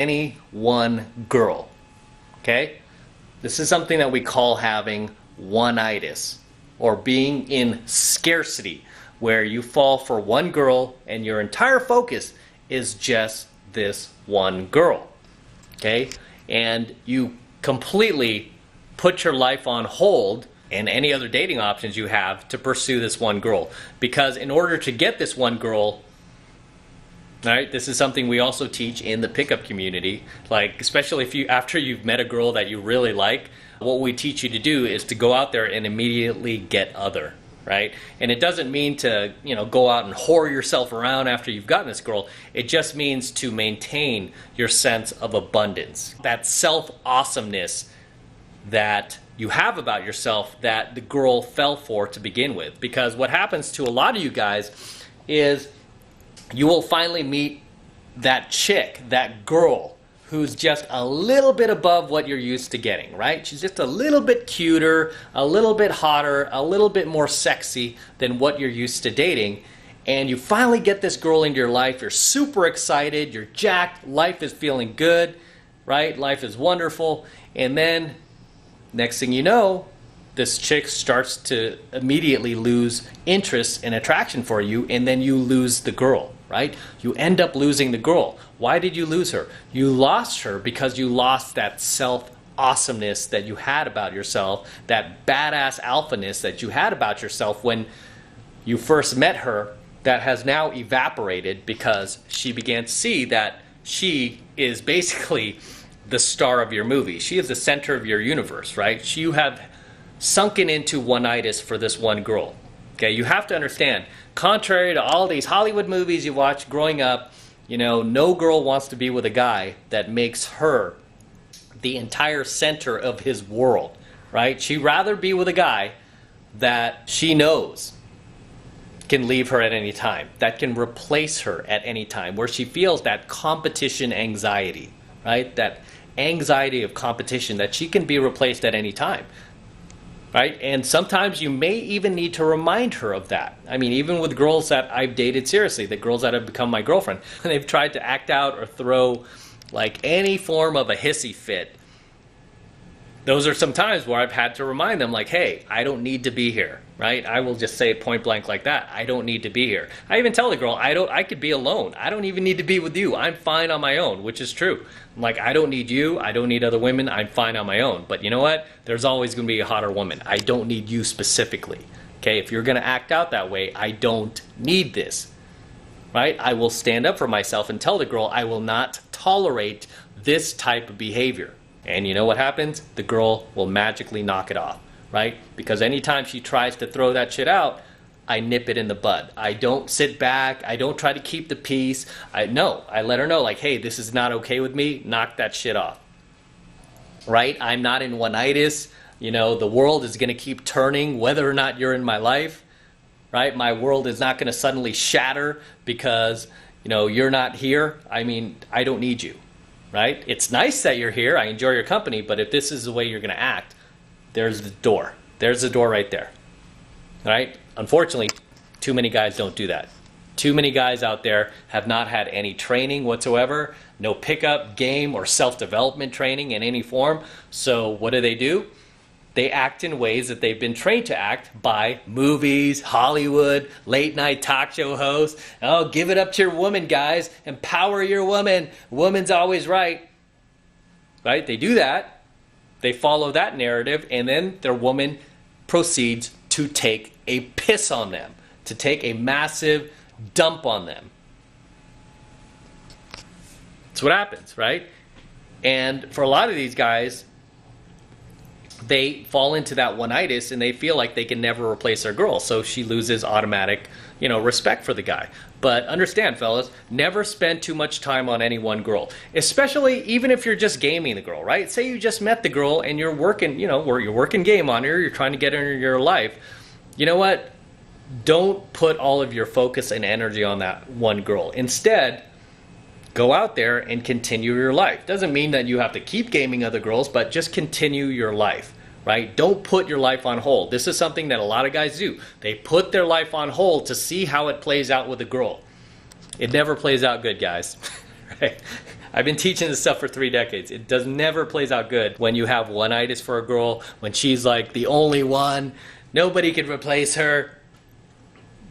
any one girl. Okay? This is something that we call having one-itis, or being in scarcity, where you fall for one girl and your entire focus is just this one girl. Okay? And you completely put your life on hold and any other dating options you have to pursue this one girl. Because in order to get this one girl, right, this is something we also teach in the pickup community, like especially if you, after you've met a girl that you really like, what we teach you to do is to go out there and immediately get other, right? And it doesn't mean to, go out and whore yourself around after you've gotten this girl. It just means to maintain your sense of abundance, that self-awesomeness that you have about yourself that the girl fell for to begin with. Because what happens to a lot of you guys is you will finally meet that chick, that girl, who's just a little bit above what you're used to getting, right? She's just a little bit cuter, a little bit hotter, a little bit more sexy than what you're used to dating. And you finally get this girl into your life, you're super excited, you're jacked, life is feeling good, right? Life is wonderful. And then next thing you know, this chick starts to immediately lose interest and attraction for you, and then you lose the girl, right? You end up losing the girl. Why did you lose her? You lost her because you lost that self-awesomeness that you had about yourself, that badass alphaness that you had about yourself when you first met her, that has now evaporated because she began to see that she is basically the star of your movie. She is the center of your universe, right? You have sunken into one-itis for this one girl. Okay, you have to understand, contrary to all these Hollywood movies you watched growing up, no girl wants to be with a guy that makes her the entire center of his world, right? She'd rather be with a guy that she knows can leave her at any time, that can replace her at any time, where she feels that competition anxiety, right? That anxiety of competition, that she can be replaced at any time. Right? And sometimes you may even need to remind her of that. I mean, even with girls that I've dated seriously, the girls that have become my girlfriend, they've tried to act out or throw like any form of a hissy fit. Those are some times where I've had to remind them, like, hey, I don't need to be here, right? I will just say it point blank like that. I don't need to be here. I even tell the girl, I could be alone. I don't even need to be with you. I'm fine on my own, which is true. I'm like, I don't need you. I don't need other women. I'm fine on my own. But you know what? There's always going to be a hotter woman. I don't need you specifically. Okay, if you're going to act out that way, I don't need this, right? I will stand up for myself and tell the girl I will not tolerate this type of behavior. And you know what happens? The girl will magically knock it off, right? Because anytime she tries to throw that shit out, I nip it in the bud. I don't sit back. I don't try to keep the peace. I let her know, like, hey, this is not okay with me. Knock that shit off, right? I'm not in one-itis. The world is going to keep turning whether or not you're in my life, right? My world is not going to suddenly shatter because, you're not here. I mean, I don't need you. Right? It's nice that you're here. I enjoy your company, but if this is the way you're going to act, there's the door. There's the door right there. Right? Unfortunately, too many guys don't do that. Too many guys out there have not had any training whatsoever, no pickup, game, or self-development training in any form. So what do? They act in ways that they've been trained to act by movies, Hollywood, late night talk show hosts. Oh, give it up to your woman, guys. Empower your woman. Woman's always right. Right? They do that. They follow that narrative, and then their woman proceeds to take a piss on them, to take a massive dump on them. That's what happens, right? And for a lot of these guys, they fall into that one-itis and they feel like they can never replace their girl. So she loses automatic, respect for the guy. But understand, fellas, never spend too much time on any one girl, especially even if you're just gaming the girl, right? Say you just met the girl and you're working, you're working game on her, you're trying to get her in your life. You know what? Don't put all of your focus and energy on that one girl. Instead, go out there and continue your life. Doesn't mean that you have to keep gaming other girls, but just continue your life, right? Don't put your life on hold. This is something that a lot of guys do. They put their life on hold to see how it plays out with a girl. It never plays out good, guys. Right? I've been teaching this stuff for 3 decades. It never plays out good when you have one-itis for a girl, when she's like the only one, nobody can replace her.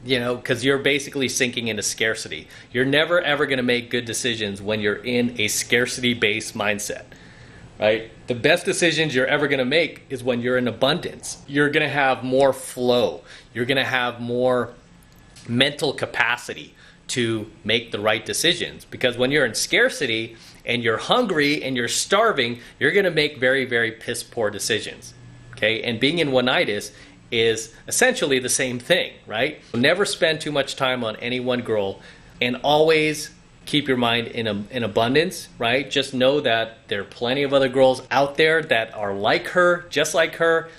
You know, because you're basically sinking into scarcity. You're never ever going to make good decisions when you're in a scarcity-based mindset, right? The best decisions you're ever going to make is when you're in abundance. You're going to have more flow. You're going to have more mental capacity to make the right decisions. Because when you're in scarcity and you're hungry and you're starving, you're going to make very, very piss poor decisions. Okay? And being in one-itis is essentially the same thing, right? Never spend too much time on any one girl, and always keep your mind in abundance, right? Just know that there are plenty of other girls out there that are like her, just like her,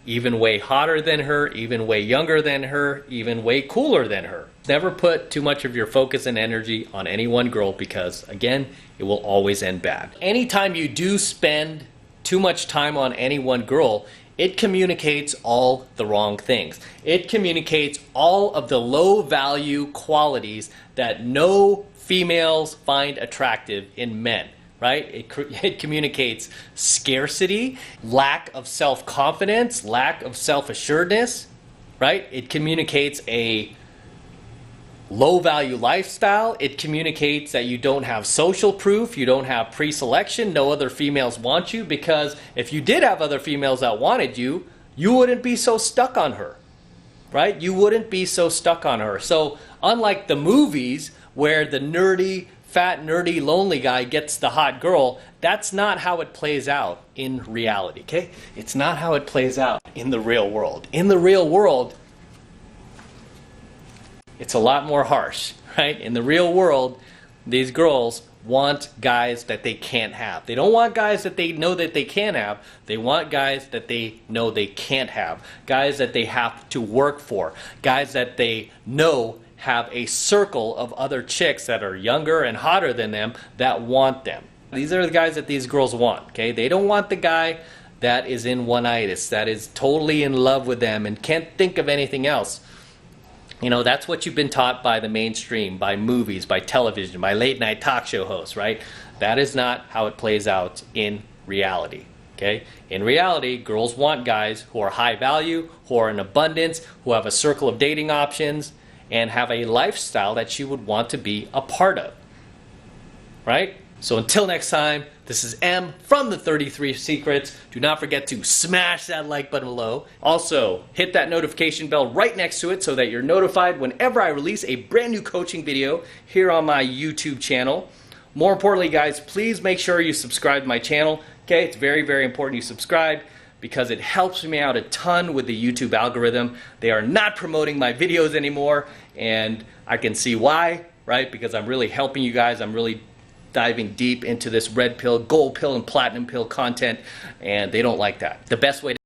even way hotter than her, even way younger than her, even way cooler than her. Never put too much of your focus and energy on any one girl, because again, it will always end bad. Anytime you do spend too much time on any one girl, it communicates all the wrong things. It communicates all of the low value qualities that no females find attractive in men, right? It communicates scarcity, lack of self-confidence, lack of self-assuredness, right? It communicates a low value lifestyle. It communicates that you don't have social proof, you don't have pre-selection, no other females want you, because if you did have other females that wanted you, you wouldn't be so stuck on her, right? You wouldn't be so stuck on her. So unlike the movies where the nerdy, fat, nerdy, lonely guy gets the hot girl, that's not how it plays out in reality, okay? It's not how it plays out in the real world. In the real world, it's a lot more harsh, right? In the real world, these girls want guys that they can't have. They don't want guys that they know that they can have. They want guys that they know they can't have. Guys that they have to work for. Guys that they know have a circle of other chicks that are younger and hotter than them that want them. These are the guys that these girls want, okay? They don't want the guy that is in one-itis, that is totally in love with them and can't think of anything else. You know, that's what you've been taught by the mainstream, by movies, by television, by late night talk show hosts, right? That is not how it plays out in reality, okay? In reality, girls want guys who are high value, who are in abundance, who have a circle of dating options, and have a lifestyle that she would want to be a part of, right? So until next time, this is M from the 33 Secrets. Do not forget to smash that like button below. Also, hit that notification bell right next to it so that you're notified whenever I release a brand new coaching video here on my YouTube channel. More importantly, guys, please make sure you subscribe to my channel. Okay, it's very, very important you subscribe because it helps me out a ton with the YouTube algorithm. They are not promoting my videos anymore, and I can see why, right? Because I'm really helping you guys. I'm really diving deep into this red pill, gold pill, and platinum pill content, and they don't like that. The best way to